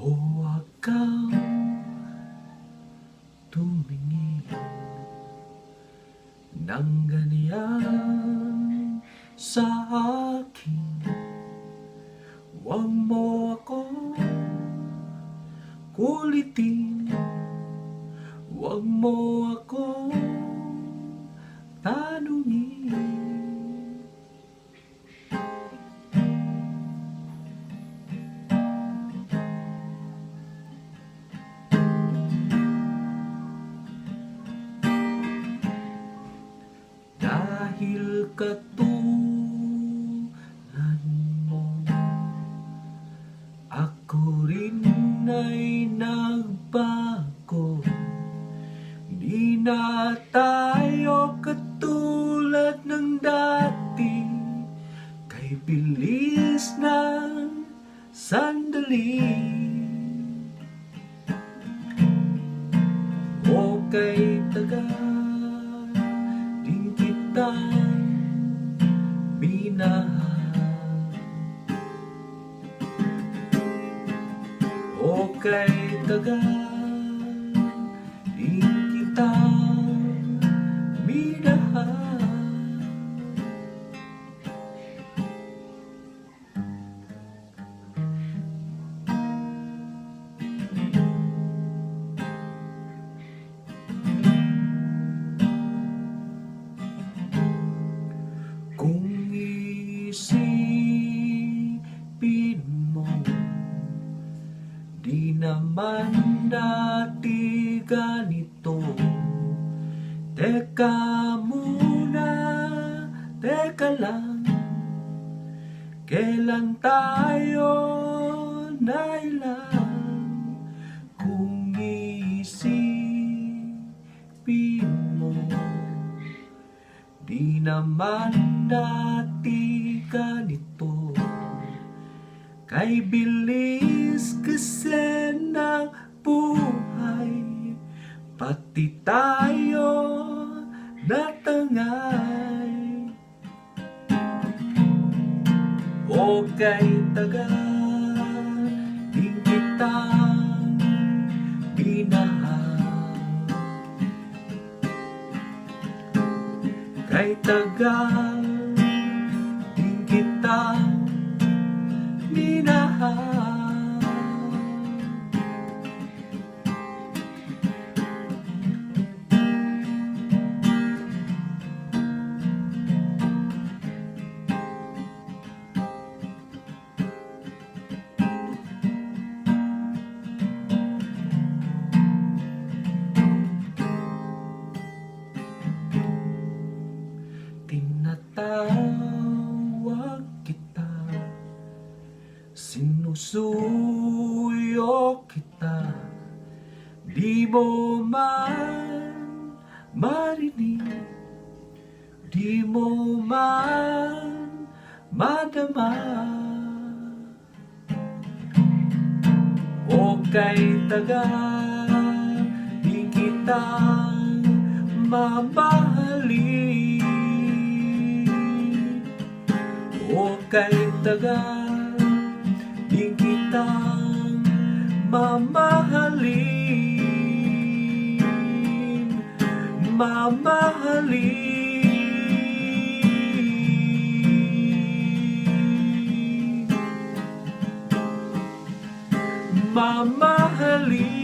Huwag kang tumingin ng ganyan sa akin. Huwag mo ako kulitin, huwag mo ako tanungin. Dahil katulad mo, ako rin ay nagbago. Di na tayo katulad ng dati, kay bilis ng sandali. O kay tagal din kitang minahal. O kay tagal din kitang minahal. Kung isipin mo, di naman dati ganito. Teka muna, teka lang, kailan tayo nailang? Kung isipin mo, di naman dati ganito. Kay bilis kasi ng buhay, pati tayo natangay. O kay tagal din kitang minahal. Kay tagal din kitang minahal. Tinatawag kita, sinusuyo kita, di mo man marinig, di mo man madama. O kay tagal di kitang mamahalin. O kay tagal di kitang mamahalin, mamahalin, mamahalin.